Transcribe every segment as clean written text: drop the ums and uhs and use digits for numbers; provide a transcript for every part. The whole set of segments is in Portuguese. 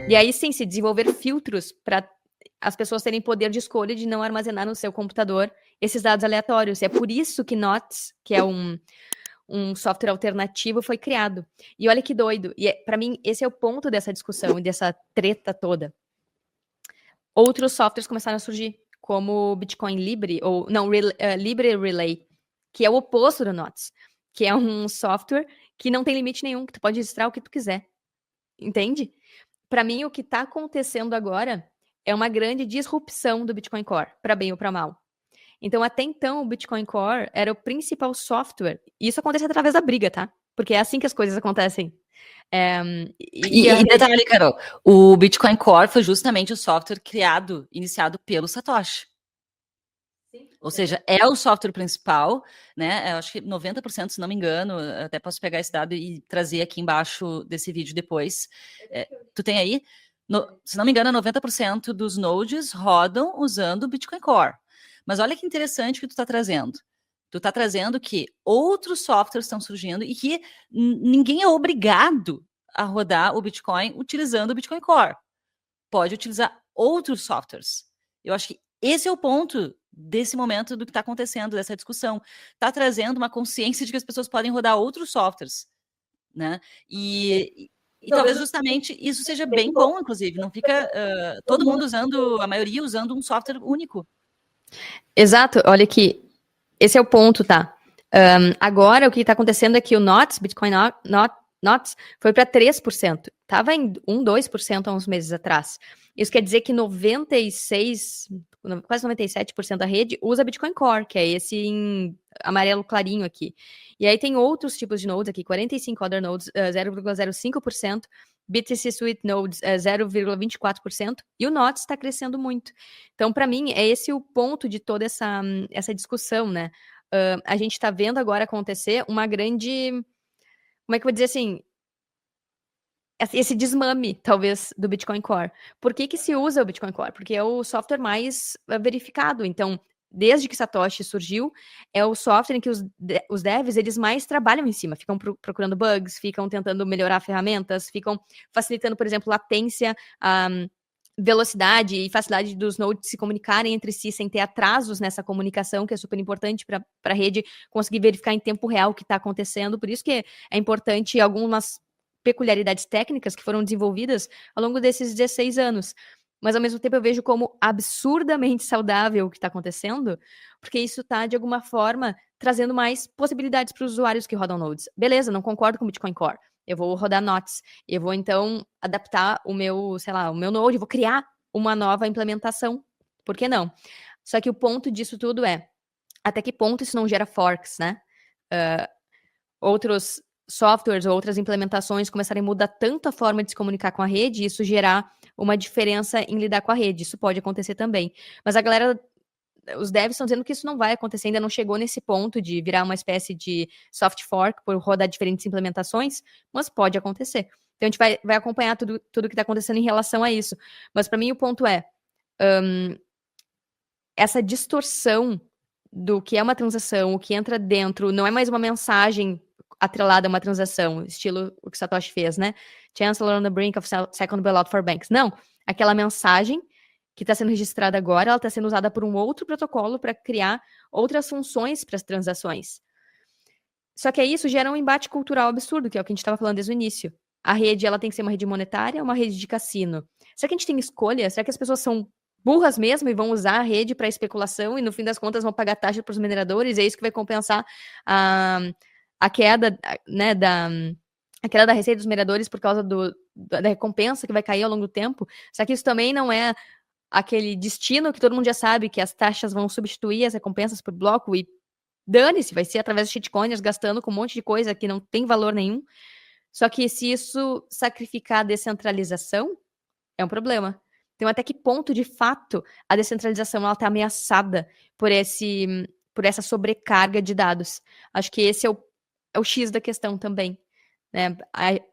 E aí sim, se desenvolver filtros para as pessoas terem poder de escolha de não armazenar no seu computador esses dados aleatórios. E é por isso que Knots, que é um software alternativo, foi criado. E olha que doido. E para mim, esse é o ponto dessa discussão e dessa treta toda. Outros softwares começaram a surgir, como o Bitcoin Libre, ou não, Libre Relay, que é o oposto do Knots, que é um software que não tem limite nenhum, que tu pode registrar o que tu quiser. Entende? Para mim, o que está acontecendo agora é uma grande disrupção do Bitcoin Core, para bem ou para mal. Então, até então, o Bitcoin Core era o principal software. E isso acontece através da briga, tá? Porque é assim que as coisas acontecem. E detalhe, Carol, o Bitcoin Core foi justamente o software iniciado pelo Satoshi. Sim, ou seja, é o software principal, né? Eu acho que 90%, se não me engano, até posso pegar esse dado e trazer aqui embaixo desse vídeo depois. Tu tem aí? Se não me engano, 90% dos nodes rodam usando o Bitcoin Core. Mas olha que interessante que tu está trazendo. Tu está trazendo que outros softwares estão surgindo e que ninguém é obrigado a rodar o Bitcoin utilizando o Bitcoin Core. Pode utilizar outros softwares. Eu acho que esse é o ponto desse momento do que está acontecendo, dessa discussão. Está trazendo uma consciência de que as pessoas podem rodar outros softwares, né? E talvez justamente isso seja bem bom, inclusive. Não fica todo mundo usando, a maioria usando um software único. Exato. Olha aqui. Esse é o ponto, tá? Agora, o que está acontecendo é que o Knots, Bitcoin Knots, foi para 3%. Estava em 2% há uns meses atrás. Isso quer dizer que 96, quase 97% da rede usa Bitcoin Core, que é esse em amarelo clarinho aqui. E aí tem outros tipos de nodes aqui, 45 other nodes, 0,05%, BTC Suite Nodes, 0,24%, e o Knots está crescendo muito. Então, para mim, é esse o ponto de toda essa discussão, né? A gente está vendo agora acontecer uma grande... Como é que eu vou dizer assim? Esse desmame, talvez, do Bitcoin Core. Por que se usa o Bitcoin Core? Porque é o software mais verificado. Então, desde que Satoshi surgiu, é o software em que os devs, eles mais trabalham em cima. Ficam procurando bugs, ficam tentando melhorar ferramentas, ficam facilitando, por exemplo, latência, velocidade e facilidade dos nodes se comunicarem entre si sem ter atrasos nessa comunicação, que é super importante para a rede conseguir verificar em tempo real o que está acontecendo. Por isso que é importante algumas peculiaridades técnicas que foram desenvolvidas ao longo desses 16 anos. Mas, ao mesmo tempo, eu vejo como absurdamente saudável o que está acontecendo, porque isso está, de alguma forma, trazendo mais possibilidades para os usuários que rodam nodes. Beleza, não concordo com o Bitcoin Core. Eu vou rodar Knots. Eu vou, então, adaptar o meu, sei lá, o meu node, vou criar uma nova implementação. Por que não? Só que o ponto disso tudo é, até que ponto isso não gera forks, né? Outros softwares ou outras implementações começarem a mudar tanto a forma de se comunicar com a rede, e isso gerar uma diferença em lidar com a rede. Isso pode acontecer também. Mas a galera, os devs estão dizendo que isso não vai acontecer, ainda não chegou nesse ponto de virar uma espécie de soft fork por rodar diferentes implementações, mas pode acontecer. Então a gente vai acompanhar tudo que está acontecendo em relação a isso. Mas para mim o ponto é essa distorção do que é uma transação, o que entra dentro, não é mais uma mensagem atrelada a uma transação, estilo o que Satoshi fez, né? Chancellor on the brink of second bailout for banks. Não, aquela mensagem que está sendo registrada agora, ela está sendo usada por um outro protocolo para criar outras funções para as transações. Só que aí isso gera um embate cultural absurdo, que é o que a gente estava falando desde o início. A rede, ela tem que ser uma rede monetária ou uma rede de cassino? Será que a gente tem escolha? Será que as pessoas são burras mesmo e vão usar a rede para especulação e no fim das contas vão pagar taxa para os mineradores? É isso que vai compensar a queda, né, a queda da receita dos mineradores por causa da recompensa que vai cair ao longo do tempo? Será que isso também não é aquele destino que todo mundo já sabe, que as taxas vão substituir as recompensas por bloco e dane-se, vai ser através de shitcoiners gastando com um monte de coisa que não tem valor nenhum? Só que se isso sacrificar a descentralização, é um problema. Então, até que ponto, de fato, a descentralização está ameaçada por essa sobrecarga de dados? Acho que esse é o X da questão também. Né?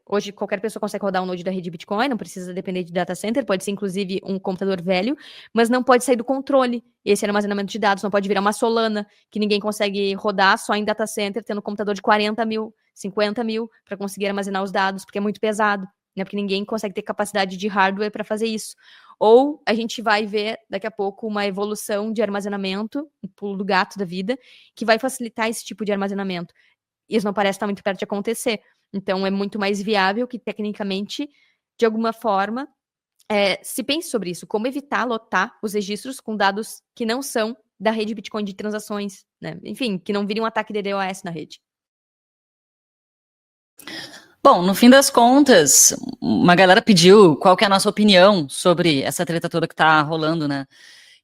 Hoje, qualquer pessoa consegue rodar um node da rede Bitcoin, não precisa depender de data center, pode ser, inclusive, um computador velho, mas não pode sair do controle esse armazenamento de dados, não pode virar uma Solana, que ninguém consegue rodar só em data center, tendo um computador de 40 mil, 50 mil, para conseguir armazenar os dados, porque é muito pesado. né? Porque ninguém consegue ter capacidade de hardware para fazer isso. Ou a gente vai ver daqui a pouco uma evolução de armazenamento, um pulo do gato da vida, que vai facilitar esse tipo de armazenamento. Isso não parece estar muito perto de acontecer. Então, é muito mais viável que, tecnicamente, de alguma forma, se pense sobre isso. Como evitar lotar os registros com dados que não são da rede Bitcoin de transações, né? Enfim, que não vire um ataque de DDoS na rede. Bom, no fim das contas, uma galera pediu qual que é a nossa opinião sobre essa treta toda que tá rolando, né?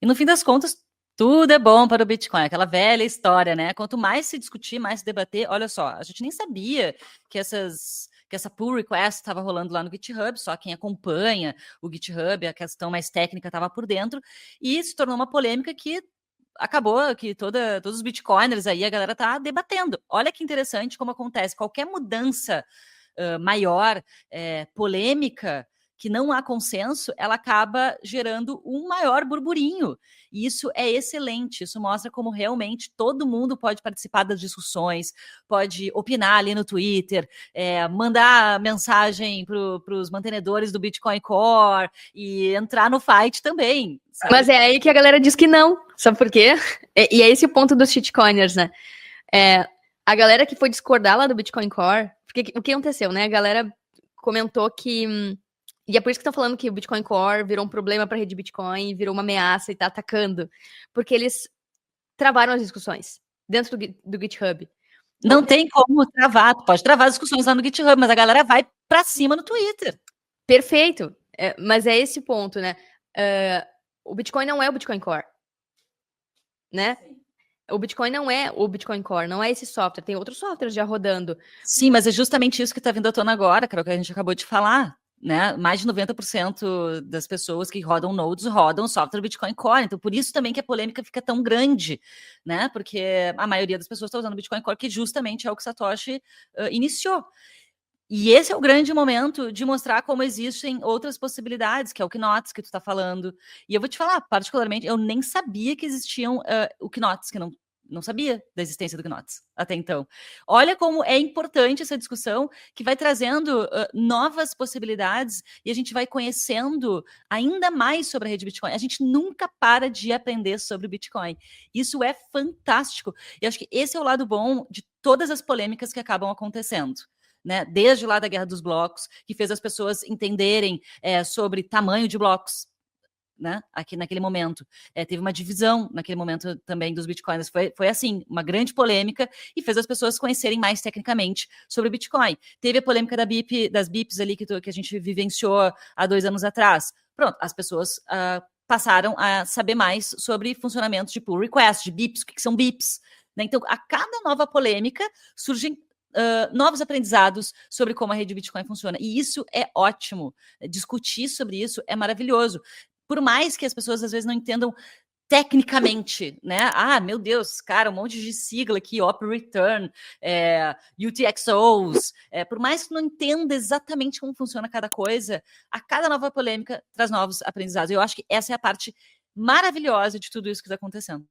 E no fim das contas, tudo é bom para o Bitcoin, aquela velha história, né? Quanto mais se discutir, mais se debater, olha só, a gente nem sabia que essa pull request estava rolando lá no GitHub, só quem acompanha o GitHub, a questão mais técnica estava por dentro, e se tornou uma polêmica que acabou que todos os bitcoiners aí, a galera tá debatendo. Olha que interessante como acontece, qualquer mudança maior, polêmica, que não há consenso, ela acaba gerando um maior burburinho. E isso é excelente, isso mostra como realmente todo mundo pode participar das discussões, pode opinar ali no Twitter, mandar mensagem para os mantenedores do Bitcoin Core e entrar no fight também. Sabe? Mas é aí que a galera diz que não, sabe por quê? E é esse o ponto dos shitcoiners, né? A galera que foi discordar lá do Bitcoin Core, porque o que aconteceu, né? A galera comentou que... E é por isso que estão falando que o Bitcoin Core virou um problema para a rede Bitcoin, virou uma ameaça e tá atacando. Porque eles travaram as discussões dentro do GitHub. Não tem como travar, tu pode travar as discussões lá no GitHub, mas a galera vai para cima no Twitter. Perfeito, mas é esse ponto, né? O Bitcoin não é o Bitcoin Core, né? Sim. O Bitcoin não é o Bitcoin Core, não é esse software, tem outros softwares já rodando. Sim, mas é justamente isso que está vindo à tona agora, que era o que a gente acabou de falar, né? Mais de 90% das pessoas que rodam nodes rodam software Bitcoin Core, então por isso também que a polêmica fica tão grande, né? Porque a maioria das pessoas está usando Bitcoin Core, que justamente é o que Satoshi iniciou. E esse é o grande momento de mostrar como existem outras possibilidades, que é o Knots que tu está falando. E eu vou te falar, particularmente, eu nem sabia que existiam o Knots, que não sabia da existência do Knots até então. Olha como é importante essa discussão, que vai trazendo novas possibilidades e a gente vai conhecendo ainda mais sobre a rede Bitcoin. A gente nunca para de aprender sobre o Bitcoin. Isso é fantástico. E acho que esse é o lado bom de todas as polêmicas que acabam acontecendo. Né, desde lá da Guerra dos Blocos, que fez as pessoas entenderem sobre tamanho de blocos, né, aqui naquele momento. Teve uma divisão naquele momento também dos bitcoins. Foi assim, uma grande polêmica e fez as pessoas conhecerem mais tecnicamente sobre o Bitcoin. Teve a polêmica das BIPs ali que a gente vivenciou há 2 anos atrás. Pronto, as pessoas passaram a saber mais sobre funcionamento de pull request, de BIPs, o que são BIPs. Né? Então, a cada nova polêmica surgem novos aprendizados sobre como a rede Bitcoin funciona. E isso é ótimo. Discutir sobre isso é maravilhoso. Por mais que as pessoas às vezes não entendam tecnicamente, né? Ah, meu Deus, cara, um monte de sigla aqui, Op Return, UTXOs. Por mais que não entenda exatamente como funciona cada coisa, a cada nova polêmica traz novos aprendizados. Eu acho que essa é a parte maravilhosa de tudo isso que está acontecendo.